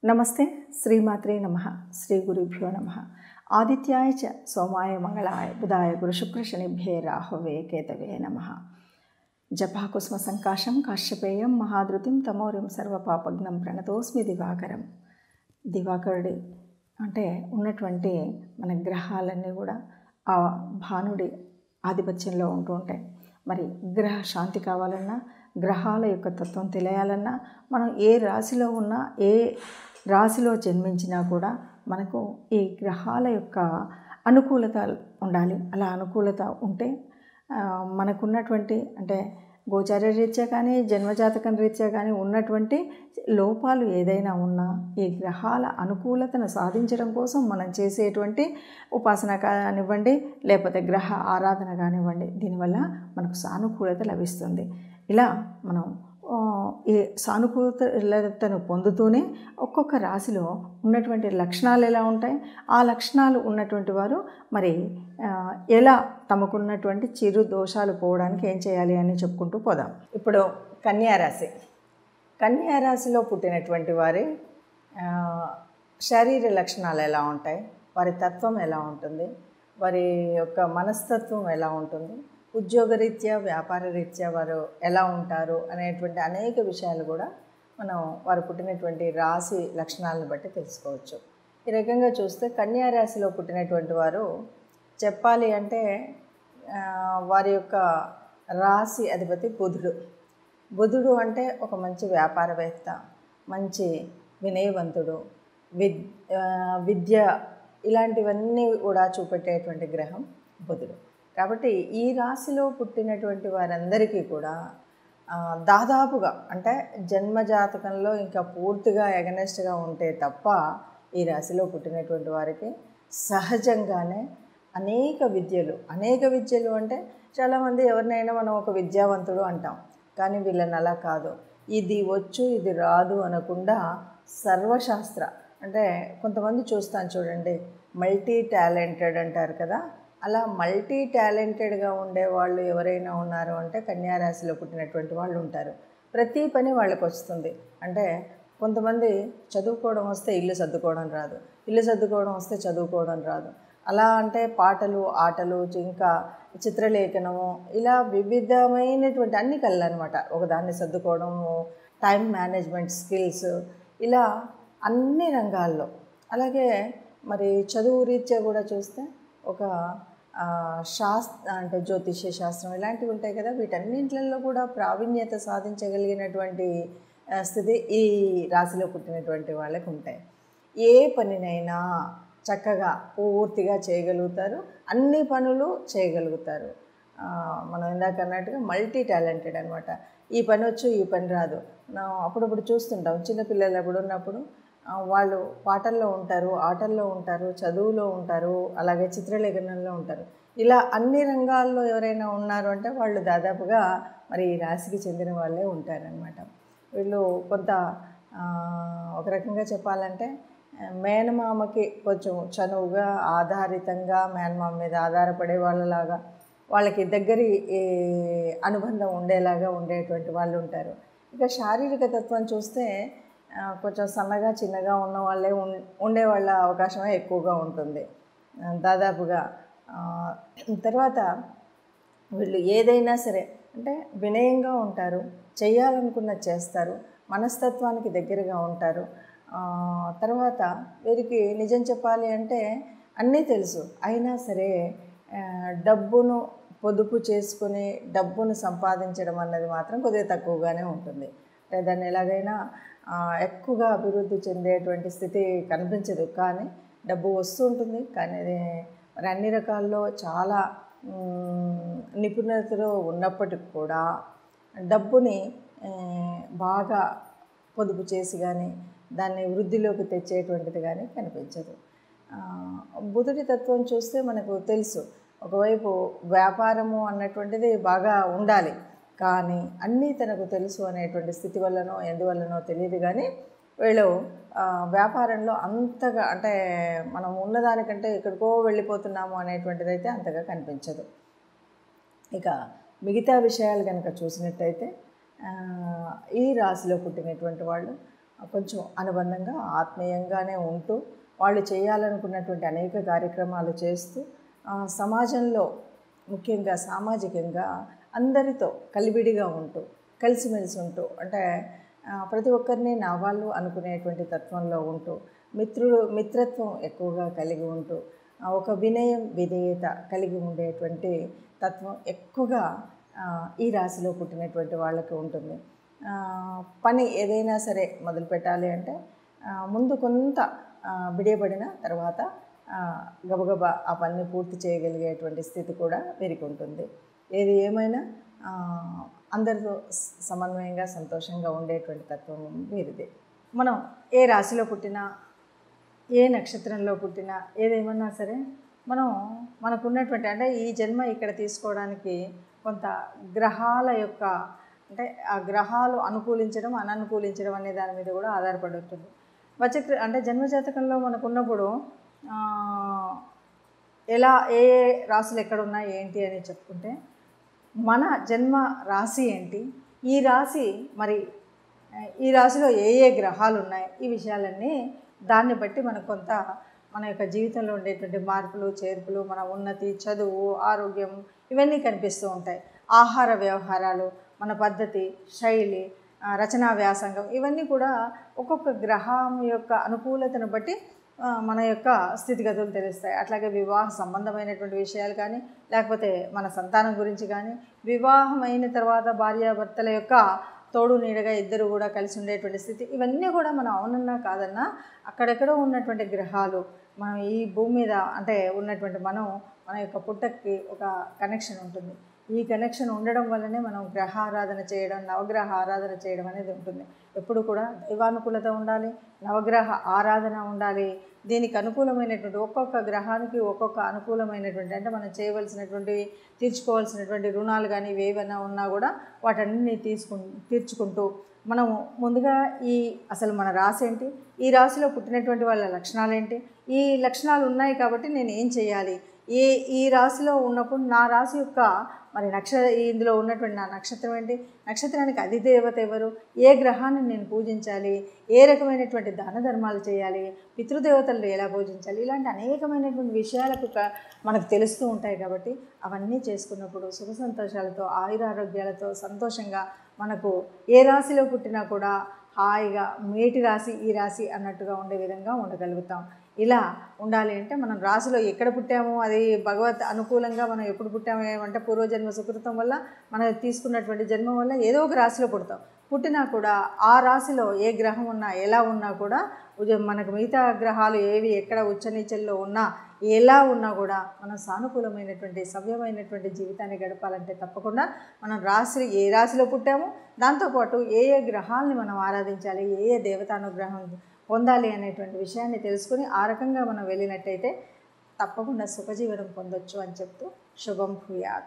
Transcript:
నమస్తే శ్రీమాత్రే నమః శ్రీ గురుభ్యో నమః ఆదిత్యాయ చ సోమాయ మంగళాయ బుధాయ గురు శుక్ర శనిభ్యే రాహవే కేతవే నమః జపాకుస్మ సంకాశం కాశ్యపేయం మహాధృతిం తమోరిం సర్వపాపగ్నం ప్రణతోస్మి దివాకరం. దివాకరుడి అంటే ఉన్నటువంటి మన గ్రహాలన్నీ కూడా ఆ భానుడి ఆధిపత్యంలో ఉంటూ ఉంటాయి. మరి గ్రహ శాంతి కావాలన్నా, గ్రహాల యొక్క తత్వం తెలియాలన్నా, మనం ఏ రాశిలో ఉన్నా, ఏ రాశిలో జన్మించినా కూడా మనకు ఈ గ్రహాల యొక్క అనుకూలత ఉండాలి. అలా అనుకూలత ఉంటే మనకున్నటువంటి అంటే గోచార రీత్యా కానీ జన్మజాతకం రీత్యా కానీ ఉన్నటువంటి లోపాలు ఏదైనా ఉన్నా ఈ గ్రహాల అనుకూలతను సాధించడం కోసం మనం చేసేటువంటి ఉపాసన కానివ్వండి, లేకపోతే గ్రహ ఆరాధన కానివ్వండి, దీనివల్ల మనకు సానుకూలత లభిస్తుంది. ఇలా మనం ఈ సానుకూలతను పొందుతూనే ఒక్కొక్క రాశిలో ఉన్నటువంటి లక్షణాలు ఎలా ఉంటాయి, ఆ లక్షణాలు ఉన్నటువంటి వారు మరి ఎలా తమకున్నటువంటి చిరు దోషాలు పోవడానికి ఏం చేయాలి అని చెప్పుకుంటూ పోదాం. ఇప్పుడు కన్యారాశి. కన్యారాశిలో పుట్టినటువంటి వారి శరీర లక్షణాలు ఎలా ఉంటాయి, వారి తత్వం ఎలా ఉంటుంది, వారి యొక్క మనస్తత్వం ఎలా ఉంటుంది, ఉద్యోగరీత్యా వ్యాపార రీత్యా వారు ఎలా ఉంటారు అనేటువంటి అనేక విషయాలు కూడా మనం వారు పుట్టినటువంటి రాశి లక్షణాలను బట్టి తెలుసుకోవచ్చు. ఈ రకంగా చూస్తే కన్యారాశిలో పుట్టినటువంటి వారు చెప్పాలి అంటే వారి యొక్క రాశి అధిపతి బుధుడు. బుధుడు అంటే ఒక మంచి వ్యాపారవేత్త, మంచి వినయవంతుడు, విద్య ఇలాంటివన్నీ కూడా చూపెట్టేటువంటి గ్రహం బుధుడు. కాబట్టి ఈ రాశిలో పుట్టినటువంటి వారందరికీ కూడా దాదాపుగా అంటే జన్మజాతకంలో ఇంకా పూర్తిగా ఎగనెస్ట్గా ఉంటే తప్ప ఈ రాశిలో పుట్టినటువంటి వారికి సహజంగానే అనేక విద్యలు అంటే చాలామంది ఎవరినైనా మనం ఒక విద్యావంతుడు అంటాం, కానీ వీళ్ళని అలా కాదు. ఇది వచ్చు ఇది రాదు అనకుండా సర్వశాస్త్ర అంటే కొంతమంది చూస్తాను చూడండి, మల్టీ టాలెంటెడ్ అంటారు కదా, అలా మల్టీ టాలెంటెడ్గా ఉండేవాళ్ళు ఎవరైనా ఉన్నారు అంటే కన్యారాశిలో పుట్టినటువంటి వాళ్ళు ఉంటారు. ప్రతి పని వాళ్ళకి వస్తుంది. అంటే కొంతమంది చదువుకోవడం వస్తే ఇల్లు సర్దుకోవడం రాదు, ఇల్లు సర్దుకోవడం వస్తే చదువుకోవడం రాదు. అలా అంటే పాటలు, ఆటలు, ఇంకా చిత్రలేఖనము, ఇలా వివిధమైనటువంటి అన్ని కళ్ళు అనమాట. ఒకదాన్ని సర్దుకోవడము, టైం మేనేజ్మెంట్ స్కిల్స్, ఇలా అన్ని రంగాల్లో. అలాగే మరి చదువు రీత్యా కూడా చూస్తే ఒక అంటే జ్యోతిష్య శాస్త్రం ఇలాంటివి ఉంటాయి కదా, వీటన్నింటిలో కూడా ప్రావీణ్యత సాధించగలిగినటువంటి స్థితి ఈ రాశిలో పుట్టినటువంటి వాళ్ళకి ఉంటాయి. ఏ పనినైనా చక్కగా పూర్తిగా చేయగలుగుతారు, అన్ని పనులు చేయగలుగుతారు. మనం ఇందాక అన్నట్టుగా మల్టీ టాలెంటెడ్ అనమాట. ఈ పని వచ్చు ఈ పని రాదు. అప్పుడప్పుడు చూస్తుంటాం చిన్నపిల్లలు అప్పుడు ఉన్నప్పుడు వాళ్ళు పాటల్లో ఉంటారు, ఆటల్లో ఉంటారు, చదువులో ఉంటారు, అలాగే చిత్రలేఖనంలో ఉంటారు. ఇలా అన్ని రంగాల్లో ఎవరైనా ఉన్నారు అంటే వాళ్ళు దాదాపుగా మరి ఈ రాశికి చెందిన వాళ్ళే ఉంటారనమాట. వీళ్ళు కొంత ఒక రకంగా చెప్పాలంటే మేనమామకి కొంచెం చనువుగా ఆధారితంగా మేనమామ మీద ఆధారపడే వాళ్ళలాగా వాళ్ళకి దగ్గరి అనుబంధం ఉండేలాగా ఉండేటువంటి వాళ్ళు ఉంటారు. ఇక శారీరక తత్వం చూస్తే కొంచెం సన్నగా చిన్నగా ఉన్న వాళ్ళే ఉండే వాళ్ళ అవకాశమే ఎక్కువగా ఉంటుంది దాదాపుగా. తర్వాత వీళ్ళు ఏదైనా సరే అంటే వినయంగా ఉంటారు, చేయాలనుకున్నది చేస్తారు, మనస్తత్వానికి దగ్గరగా ఉంటారు. తర్వాత వీరికి నిజం చెప్పాలి అంటే అన్నీ తెలుసు, అయినా సరే డబ్బును పొదుపు చేసుకుని డబ్బును సంపాదించడం అన్నది మాత్రం కొద్దిగా తక్కువగానే ఉంటుంది. దాన్ని ఎలాగైనా ఎక్కువగా అభివృద్ధి చెందేటువంటి స్థితి కనిపించదు, కానీ డబ్బు వస్తూ ఉంటుంది. కానీ మరి అన్ని రకాల్లో చాలా నిపుణతలో ఉన్నప్పటికి కూడా డబ్బుని బాగా పొదుపు చేసి కానీ దాన్ని వృద్ధిలోకి తెచ్చేటువంటిది కానీ కనిపించదు. బుధుడి తత్వం చూస్తే మనకు తెలుసు, ఒకవైపు వ్యాపారము అన్నటువంటిది బాగా ఉండాలి, కానీ అన్నీ తనకు తెలుసు అనేటువంటి స్థితి వల్లనో ఎందువల్లనో తెలియదు, కానీ వీళ్ళు వ్యాపారంలో అంతగా అంటే మనం ఉన్నదానికంటే ఎక్కడికో వెళ్ళిపోతున్నాము అనేటువంటిది అయితే అంతగా కనిపించదు. ఇక మిగతా విషయాలు కనుక చూసినట్టయితే ఈ రాశిలో పుట్టినటువంటి వాళ్ళు కొంచెం అనుబంధంగా ఆత్మీయంగానే ఉంటూ వాళ్ళు చేయాలనుకున్నటువంటి అనేక కార్యక్రమాలు చేస్తూ సమాజంలో ముఖ్యంగా సామాజికంగా అందరితో కలివిడిగా ఉంటూ కలిసిమెలిసి ఉంటూ అంటే ప్రతి ఒక్కరిని నా వాళ్ళు అనుకునేటువంటి తత్వంలో ఉంటూ మిత్రత్వం ఎక్కువగా కలిగి ఉంటూ ఒక వినయం విధేయత కలిగి ఉండేటువంటి తత్వం ఎక్కువగా ఈ రాశిలో పుట్టినటువంటి వాళ్ళకి ఉంటుంది. పని ఏదైనా సరే మొదలు పెట్టాలి అంటే ముందు కొంత బిడియపడిన తర్వాత గబగబా ఆ పనిని పూర్తి చేయగలిగేటువంటి స్థితి కూడా వీరికి ఉంటుంది. ఏది ఏమైనా అందరితో సమన్వయంగా సంతోషంగా ఉండేటువంటి తత్వం వీరిది. మనం ఏ రాశిలో పుట్టినా ఏ నక్షత్రంలో పుట్టినా ఏదేమన్నా సరే మనకున్నటువంటి అంటే ఈ జన్మ ఇక్కడ తీసుకోవడానికి కొంత గ్రహాల యొక్క అంటే ఆ గ్రహాలు అనుకూలించడం అననుకూలించడం అనే దాని మీద కూడా ఆధారపడి ఉంటుంది. అంటే జన్మజాతకంలో మనకున్నప్పుడు ఎలా ఏ రాశులు ఎక్కడున్నాయి ఏంటి అని చెప్పుకుంటే మన జన్మ రాశి ఏంటి, ఈ రాశి మరి ఈ రాశిలో ఏ గ్రహాలు ఉన్నాయి, ఈ విషయాలన్నీ దాన్ని బట్టి మనకు కొంత మన యొక్క జీవితంలో ఉండేటువంటి మార్పులు చేర్పులు మన ఉన్నతి చదువు ఆరోగ్యం ఇవన్నీ కనిపిస్తూ ఉంటాయి. ఆహార వ్యవహారాలు మన పద్ధతి శైలి రచనా వ్యాసంగం ఇవన్నీ కూడా ఒక్కొక్క గ్రహం యొక్క అనుకూలతను బట్టి మన యొక్క స్థితిగతులు తెలుస్తాయి. అట్లాగే వివాహ సంబంధమైనటువంటి విషయాలు కానీ లేకపోతే మన సంతానం గురించి కానీ వివాహమైన తర్వాత భార్యాభర్తల యొక్క తోడు నీడగా ఇద్దరు కూడా కలిసి ఉండేటువంటి స్థితి ఇవన్నీ కూడా మనం అవునన్నా కాదన్నా అక్కడెక్కడో ఉన్నటువంటి గ్రహాలు మనం ఈ భూమి మీద అంటే ఉన్నటువంటి మన యొక్క పుట్టకి ఒక కనెక్షన్ ఉంటుంది. ఈ కనెక్షన్ ఉండడం వల్లనే మనం గ్రహ ఆరాధన చేయడం నవగ్రహ ఆరాధన చేయడం అనేది ఉంటుంది. ఎప్పుడు కూడా దైవానుకూలత ఉండాలి, నవగ్రహ ఆరాధన ఉండాలి. దీనికి అనుకూలమైనటువంటి ఒక్కొక్క గ్రహానికి ఒక్కొక్క అనుకూలమైనటువంటి అంటే మనం చేయవలసినటువంటి తీర్చుకోవాల్సినటువంటి రుణాలు కానీ ఏవైనా ఉన్నా కూడా వాటన్ని తీర్చుకుంటూ మనం ముందుగా అసలు మన రాశి ఏంటి, ఈ రాశిలో పుట్టినటువంటి వాళ్ళ లక్షణాలు ఏంటి, ఈ లక్షణాలు ఉన్నాయి కాబట్టి నేను ఏం చేయాలి, ఈ రాశిలో ఉన్నప్పుడు నా రాశి యొక్క మరి ఇందులో ఉన్నటువంటి నా నక్షత్రం ఏంటి, నక్షత్రానికి అధిదేవత ఎవరు, ఏ గ్రహాన్ని నేను పూజించాలి, ఏ రకమైనటువంటి దాన ధర్మాలు చేయాలి, పితృదేవతలను ఎలా పూజించాలి, ఇలాంటి అనేకమైనటువంటి విషయాలకు మనకు తెలుస్తూ ఉంటాయి. కాబట్టి అవన్నీ చేసుకున్నప్పుడు సుఖ సంతోషాలతో ఆయురారోగ్యాలతో సంతోషంగా మనకు ఏ రాశిలో పుట్టినా కూడా హాయిగా మేటి రాశి ఈ రాశి అన్నట్టుగా ఉండే విధంగా ఉండగలుగుతాం. ఇలా ఉండాలి అంటే మనం రాశిలో ఎక్కడ పుట్టాము అది భగవత్ అనుకూలంగా మనం ఎప్పుడు పుట్టాము ఏమంటే పూర్వజన్మ సుకృతం వల్ల మనం తీసుకున్నటువంటి జన్మ వల్ల ఏదో ఒక రాశిలో పుడతాం. పుట్టినా కూడా ఆ రాశిలో ఏ గ్రహం ఉన్నా ఎలా ఉన్నా కూడా మనకు మిగతా గ్రహాలు ఏవి ఎక్కడ ఉచ్చనీచల్లో ఉన్నా ఎలా ఉన్నా కూడా మనం సానుకూలమైనటువంటి సవ్యమైనటువంటి జీవితాన్ని గడపాలంటే తప్పకుండా మనం ఏ రాశిలో పుట్టామో దాంతోపాటు ఏ గ్రహాలని మనం ఆరాధించాలి, ఏ దేవతానుగ్రహం పొందాలి అనేటువంటి విషయాన్ని తెలుసుకుని ఆ రకంగా మనం వెళ్ళినట్టయితే తప్పకుండా సుఖజీవనం పొందొచ్చు అని చెప్తూ శుభం భూయాత్.